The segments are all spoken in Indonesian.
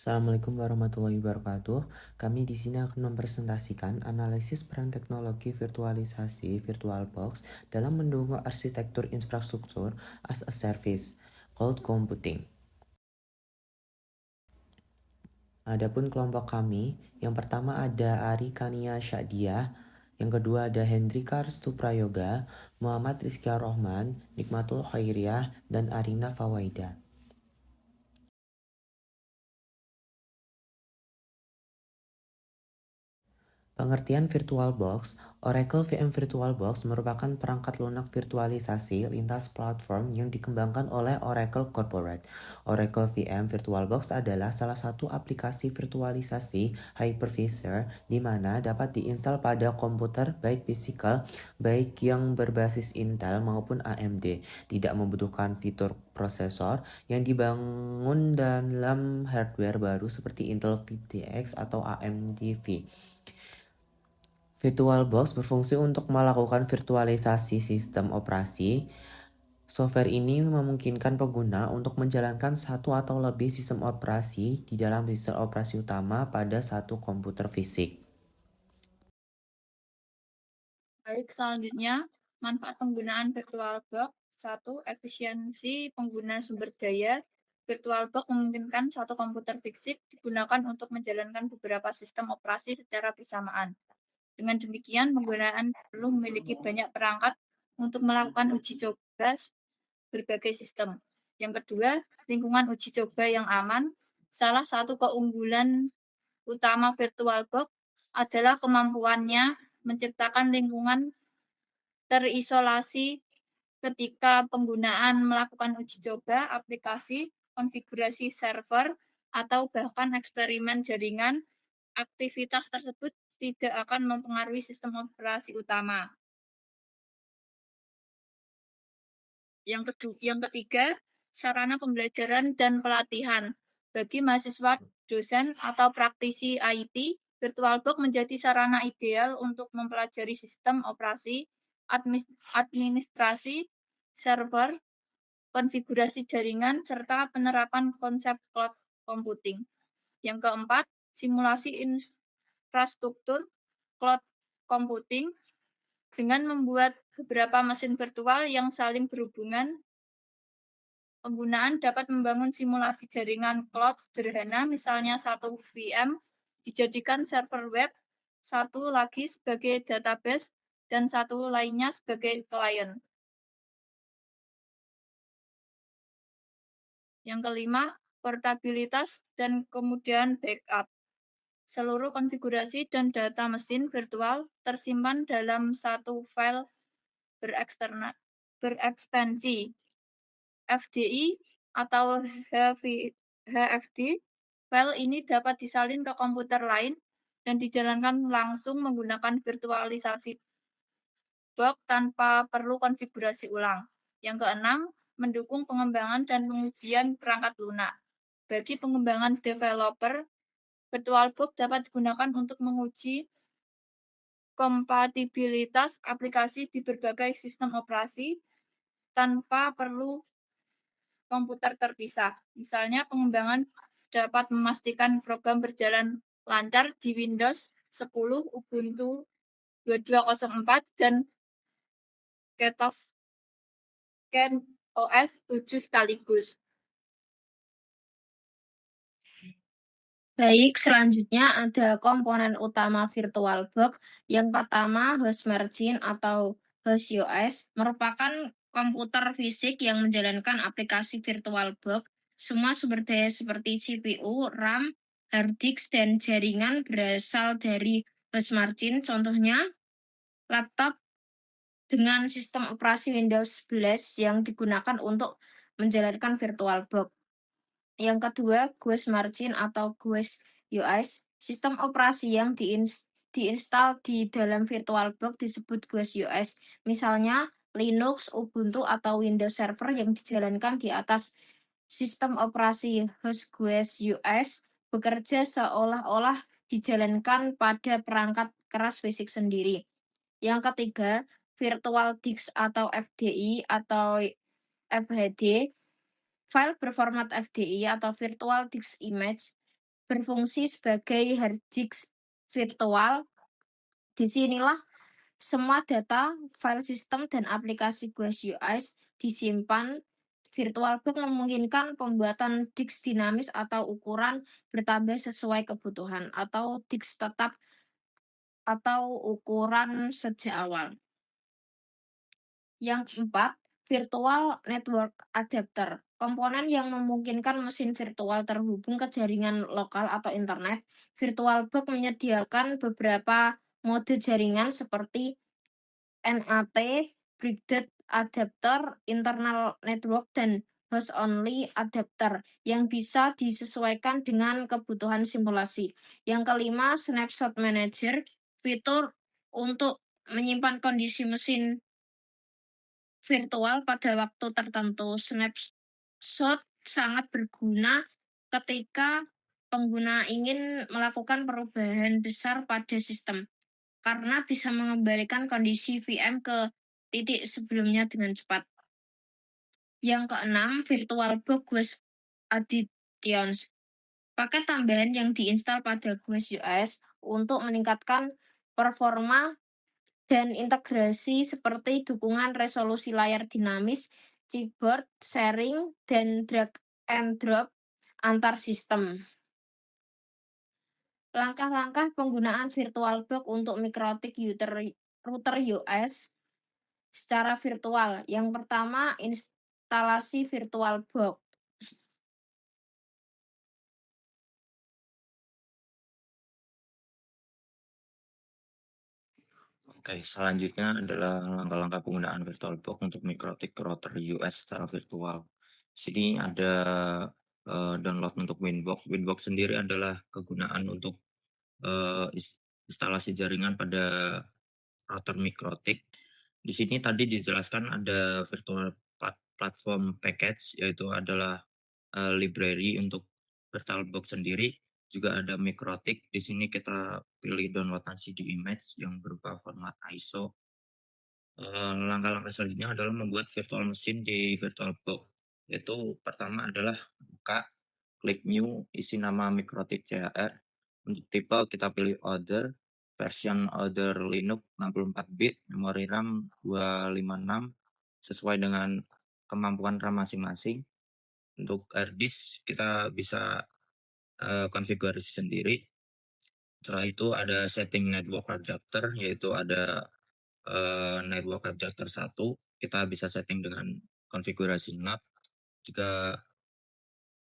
Assalamualaikum warahmatullahi wabarakatuh. Kami di sini akan mempresentasikan analisis peran teknologi virtualisasi VirtualBox dalam mendukung arsitektur infrastruktur as a service, cloud computing. Adapun kelompok kami, yang pertama ada Ari Kania Syadiah, yang kedua ada Hendrika Restu Prayoga, Muhammad Rizky Rohman, Nikmatul Khairiyah, dan Arina Fawaida. Pengertian VirtualBox, Oracle VM VirtualBox merupakan perangkat lunak virtualisasi lintas platform yang dikembangkan oleh Oracle Corporate. Oracle VM VirtualBox adalah salah satu aplikasi virtualisasi hypervisor di mana dapat diinstal pada komputer baik fisikal, baik yang berbasis Intel maupun AMD. Tidak membutuhkan fitur prosesor yang dibangun dalam hardware baru seperti Intel VTX atau AMD V. VirtualBox berfungsi untuk melakukan virtualisasi sistem operasi. Software ini memungkinkan pengguna untuk menjalankan satu atau lebih sistem operasi di dalam sistem operasi utama pada satu komputer fisik. Baik, selanjutnya manfaat penggunaan VirtualBox. 1. Efisiensi pengguna sumber daya. VirtualBox memungkinkan satu komputer fisik digunakan untuk menjalankan beberapa sistem operasi secara bersamaan. Dengan demikian, penggunaan perlu memiliki banyak perangkat untuk melakukan uji coba berbagai sistem. Yang kedua, lingkungan uji coba yang aman. Salah satu keunggulan utama VirtualBox adalah kemampuannya menciptakan lingkungan terisolasi ketika penggunaan melakukan uji coba aplikasi, konfigurasi server, atau bahkan eksperimen jaringan. Aktivitas tersebut tidak akan mempengaruhi sistem operasi utama. Yang ketiga, sarana pembelajaran dan pelatihan. Bagi mahasiswa, dosen, atau praktisi IT, VirtualBox menjadi sarana ideal untuk mempelajari sistem operasi, administrasi, server, konfigurasi jaringan, serta penerapan konsep cloud computing. Yang keempat, simulasi infrastruktur cloud computing. Dengan membuat beberapa mesin virtual yang saling berhubungan, penggunaan dapat membangun simulasi jaringan cloud sederhana, misalnya satu VM dijadikan server web, satu lagi sebagai database, dan satu lainnya sebagai client. Yang kelima, portabilitas dan kemudahan backup. Seluruh konfigurasi dan data mesin virtual tersimpan dalam satu file berekstensi FDI atau HFD. File ini dapat disalin ke komputer lain dan dijalankan langsung menggunakan virtualisasi box tanpa perlu konfigurasi ulang. Yang keenam, mendukung pengembangan dan pengujian perangkat lunak. Bagi pengembangan developer, VirtualBox dapat digunakan untuk menguji kompatibilitas aplikasi di berbagai sistem operasi tanpa perlu komputer terpisah. Misalnya, pengembangan dapat memastikan program berjalan lancar di Windows 10, Ubuntu 2204, dan CentOS 7 sekaligus. Baik, selanjutnya ada komponen utama VirtualBox. Yang pertama, host machine atau host OS merupakan komputer fisik yang menjalankan aplikasi VirtualBox. Semua sumber daya seperti CPU, RAM, hard disk, dan jaringan berasal dari host machine. Contohnya, laptop dengan sistem operasi Windows 11 yang digunakan untuk menjalankan VirtualBox. Yang kedua, GUI margin atau GUI OS, sistem operasi yang diinstal di dalam VirtualBox disebut GUI OS. Misalnya, Linux, Ubuntu, atau Windows Server yang dijalankan di atas sistem operasi host GUI OS bekerja seolah-olah dijalankan pada perangkat keras fisik sendiri. Yang ketiga, Virtual Disk atau FDI atau FHD. File berformat FDI atau Virtual Disk Image berfungsi sebagai hard disk virtual. Disinilah semua data, file sistem, dan aplikasi GUIS disimpan. VirtualBox memungkinkan pembuatan disk dinamis atau ukuran bertambah sesuai kebutuhan, atau disk tetap atau ukuran sejak awal. Yang keempat, virtual network adapter. Komponen yang memungkinkan mesin virtual terhubung ke jaringan lokal atau internet. VirtualBox menyediakan beberapa mode jaringan seperti NAT, Breakthrough Adapter, Internal Network, dan Host Only Adapter yang bisa disesuaikan dengan kebutuhan simulasi. Yang kelima, Snapshot Manager, fitur untuk menyimpan kondisi mesin virtual pada waktu tertentu. Snapshot sangat berguna ketika pengguna ingin melakukan perubahan besar pada sistem, karena bisa mengembalikan kondisi VM ke titik sebelumnya dengan cepat. Yang keenam, VirtualBox GUIS Additions. Paket tambahan yang diinstal pada GUIS US untuk meningkatkan performa dan integrasi seperti dukungan resolusi layar dinamis, keyboard sharing, dan drag and drop antar sistem. Langkah-langkah penggunaan VirtualBox untuk mikrotik router US secara virtual. Yang pertama, instalasi VirtualBox. Oke, selanjutnya adalah langkah-langkah penggunaan VirtualBox untuk mikrotik router US secara virtual. Sini ada download untuk Winbox. Winbox sendiri adalah kegunaan untuk instalasi jaringan pada router mikrotik. Di sini tadi dijelaskan ada virtual platform package, yaitu adalah library untuk VirtualBox sendiri. Juga ada mikrotik. Di sini kita pilih download CD image yang berupa format ISO. Langkah-langkah selanjutnya adalah membuat virtual machine di VirtualBox. Yaitu pertama adalah buka, klik new, isi nama mikrotik CHR. Untuk tipe kita pilih order, version order Linux 64 bit, memori RAM 256 sesuai dengan kemampuan RAM masing-masing. Untuk hard disk kita bisa konfigurasi sendiri. Setelah itu ada setting network adapter, yaitu ada network adapter 1, kita bisa setting dengan konfigurasi NAT. Jika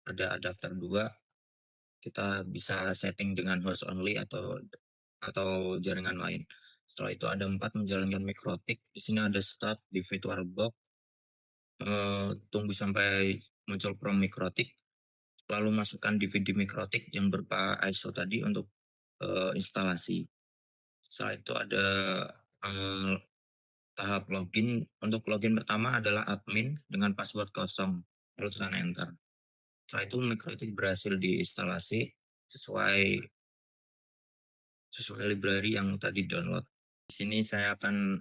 ada adapter 2, kita bisa setting dengan host only atau jaringan lain. Setelah itu ada 4, menjalankan mikrotik. Di sini ada start di VirtualBox. Tunggu sampai muncul prom mikrotik, lalu masukkan DVD mikrotik yang berupa ISO tadi untuk instalasi. Setelah itu ada tahap login. Untuk login pertama adalah admin dengan password kosong, lalu tekan enter. Setelah itu mikrotik berhasil diinstalasi sesuai library yang tadi download. Di sini saya akan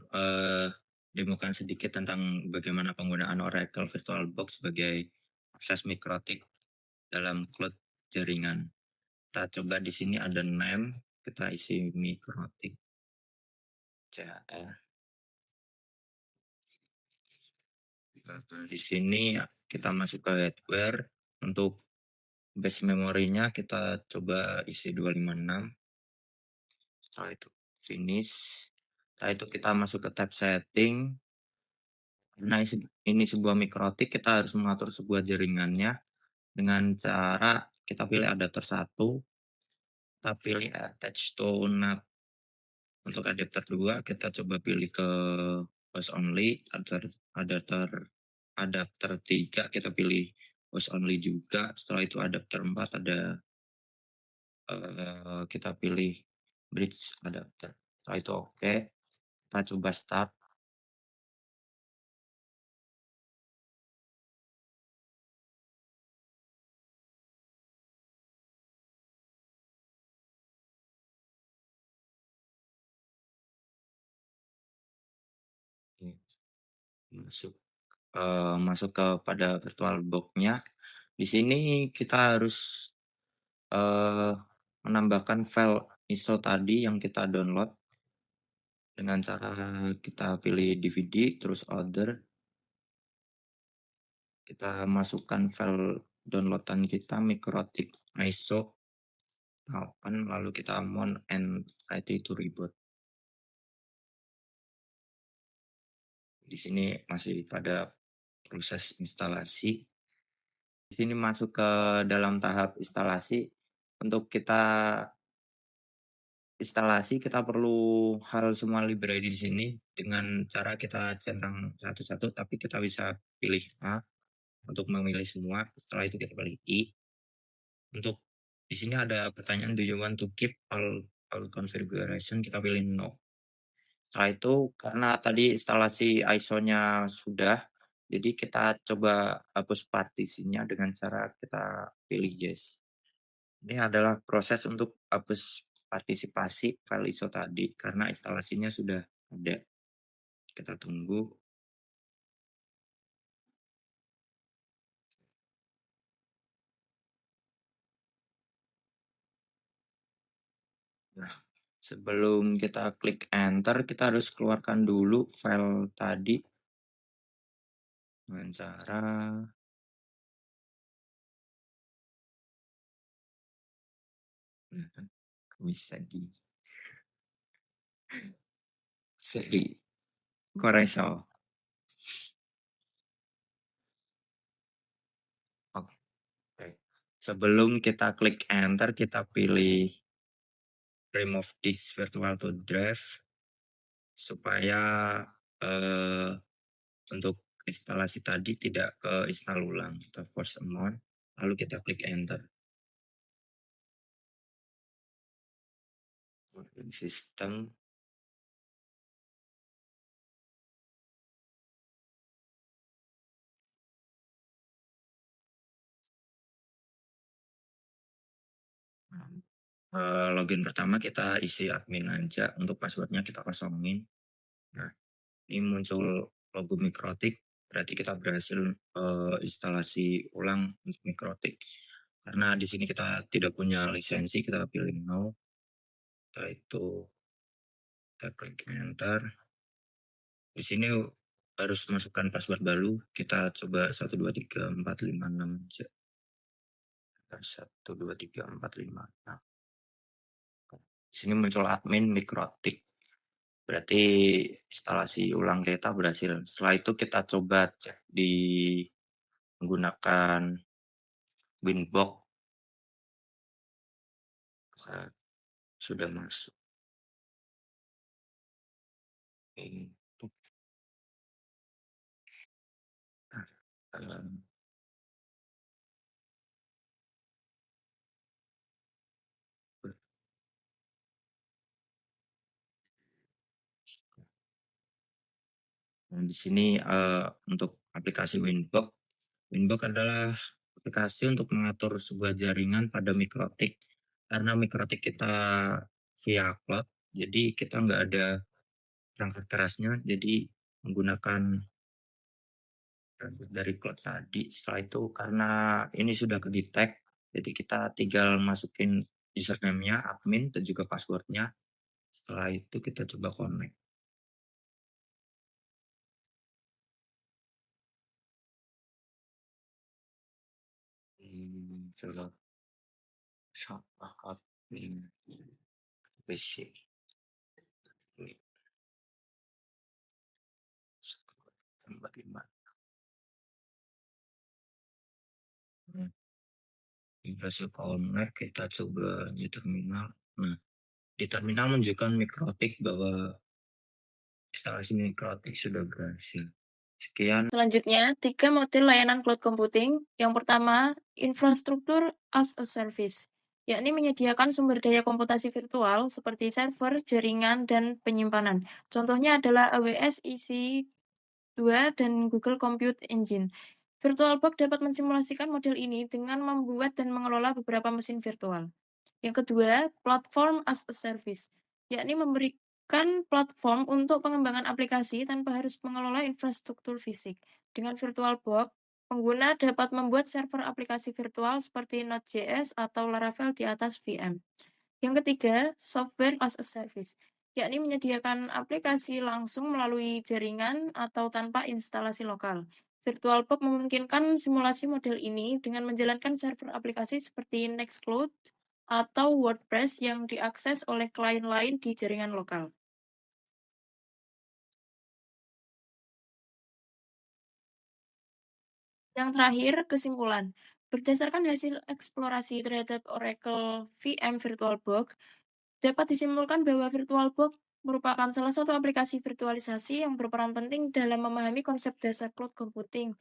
demokan sedikit tentang bagaimana penggunaan Oracle VirtualBox sebagai akses mikrotik dalam cloud jaringan. Kita coba di sini ada name, kita isi mikrotik CHR. Di sini kita masuk ke hardware. Untuk base memorinya kita coba isi 256. Setelah itu finish. Setelah itu kita masuk ke tab setting. Nah, ini sebuah mikrotik, kita harus mengatur sebuah jaringannya dengan cara kita pilih adapter 1, kita pilih attach to NAT. Untuk adapter 2 kita coba pilih ke host only, adapter 3 kita pilih host only juga. Setelah itu adapter 4 ada kita pilih bridge adapter. Setelah itu oke, kita coba start. Masuk masuk kepada VirtualBox-nya. Di sini kita harus eee, menambahkan file ISO tadi yang kita download dengan cara kita pilih DVD, terus order, kita masukkan file download-an kita Mikrotik ISO 8, lalu kita mount and ready to reboot. Di sini masih pada proses instalasi. Di sini masuk ke dalam tahap instalasi. Untuk kita instalasi, kita perlu hal semua library di sini dengan cara kita centang satu-satu, tapi kita bisa pilih A untuk memilih semua. Setelah itu kita pilih I. Untuk di sini ada pertanyaan, do you want to keep all configuration? Kita pilih no. Setelah itu karena tadi instalasi ISO-nya sudah, jadi kita coba hapus partisinya dengan cara kita pilih yes. Ini adalah proses untuk hapus partisipasi file ISO tadi karena instalasinya sudah ada. Kita tunggu. Nah, sebelum kita klik enter, kita harus keluarkan dulu file tadi dengan cara bisa di seri Koresol. Oke. Sebelum kita klik enter, kita pilih remove this virtual to drive supaya untuk instalasi tadi tidak keinstal ulang. Kita force amount, lalu kita klik enter. Sistem. Login pertama kita isi admin aja, untuk passwordnya kita kosongin. Nah, ini muncul logo Mikrotik, berarti kita berhasil instalasi ulang untuk Mikrotik. Karena di sini kita tidak punya lisensi, kita pilih no. Setelah itu kita klik enter. Di sini harus masukkan password baru. Kita coba 123456 aja. 123456. Di sini muncul admin Mikrotik. Berarti instalasi ulang kita berhasil. Setelah itu kita coba cek di menggunakan Winbox. Sudah masuk. Nah, di sini untuk aplikasi Winbox. Winbox adalah aplikasi untuk mengatur sebuah jaringan pada Mikrotik. Karena Mikrotik kita via cloud, jadi kita nggak ada perangkat kerasnya, jadi menggunakan dari cloud tadi. Setelah itu karena ini sudah ke-detect, jadi kita tinggal masukin username-nya, admin, dan juga password-nya. Setelah itu kita coba connect. Coba admin PC. Ini 45. Berhasil connect, kita coba di terminal. Nah, di terminal menunjukkan Mikrotik bahwa instalasi Mikrotik sudah berhasil. Sekian. Selanjutnya, 3 model layanan cloud computing. Yang pertama, infrastruktur as a service, yakni menyediakan sumber daya komputasi virtual seperti server, jaringan, dan penyimpanan. Contohnya adalah AWS EC2 dan Google Compute Engine. VirtualBox dapat mensimulasikan model ini dengan membuat dan mengelola beberapa mesin virtual. Yang kedua, platform as a service, yakni memberikan platform untuk pengembangan aplikasi tanpa harus mengelola infrastruktur fisik. Dengan VirtualBox, pengguna dapat membuat server aplikasi virtual seperti Node.js atau Laravel di atas VM. Yang ketiga, software as a service, yakni menyediakan aplikasi langsung melalui jaringan atau tanpa instalasi lokal. VirtualBox memungkinkan simulasi model ini dengan menjalankan server aplikasi seperti Nextcloud atau WordPress yang diakses oleh klien lain di jaringan lokal. Yang terakhir, kesimpulan. Berdasarkan hasil eksplorasi terhadap Oracle VM VirtualBox, dapat disimpulkan bahwa VirtualBox merupakan salah satu aplikasi virtualisasi yang berperan penting dalam memahami konsep dasar cloud computing.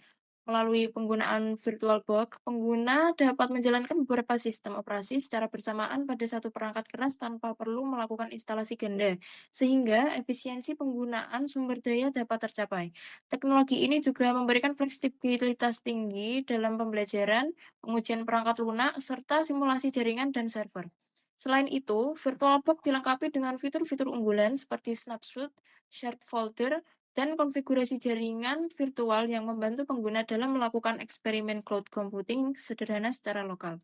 Melalui penggunaan VirtualBox, pengguna dapat menjalankan beberapa sistem operasi secara bersamaan pada satu perangkat keras tanpa perlu melakukan instalasi ganda, sehingga efisiensi penggunaan sumber daya dapat tercapai. Teknologi ini juga memberikan fleksibilitas tinggi dalam pembelajaran, pengujian perangkat lunak, serta simulasi jaringan dan server. Selain itu, VirtualBox dilengkapi dengan fitur-fitur unggulan seperti snapshot, shared folder, dan konfigurasi jaringan virtual yang membantu pengguna dalam melakukan eksperimen cloud computing sederhana secara lokal.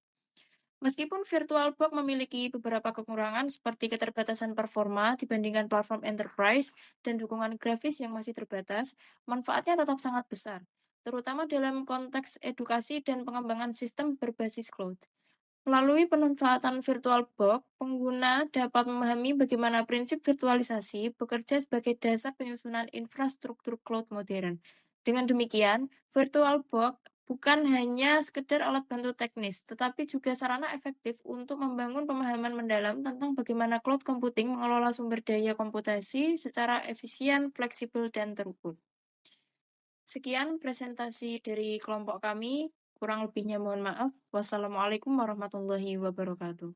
Meskipun VirtualBox memiliki beberapa kekurangan seperti keterbatasan performa dibandingkan platform enterprise dan dukungan grafis yang masih terbatas, manfaatnya tetap sangat besar, terutama dalam konteks edukasi dan pengembangan sistem berbasis cloud. Melalui pemanfaatan VirtualBox, pengguna dapat memahami bagaimana prinsip virtualisasi bekerja sebagai dasar penyusunan infrastruktur cloud modern. Dengan demikian, VirtualBox bukan hanya sekedar alat bantu teknis, tetapi juga sarana efektif untuk membangun pemahaman mendalam tentang bagaimana cloud computing mengelola sumber daya komputasi secara efisien, fleksibel, dan terukur. Sekian presentasi dari kelompok kami. Kurang lebihnya mohon maaf. Wassalamualaikum warahmatullahi wabarakatuh.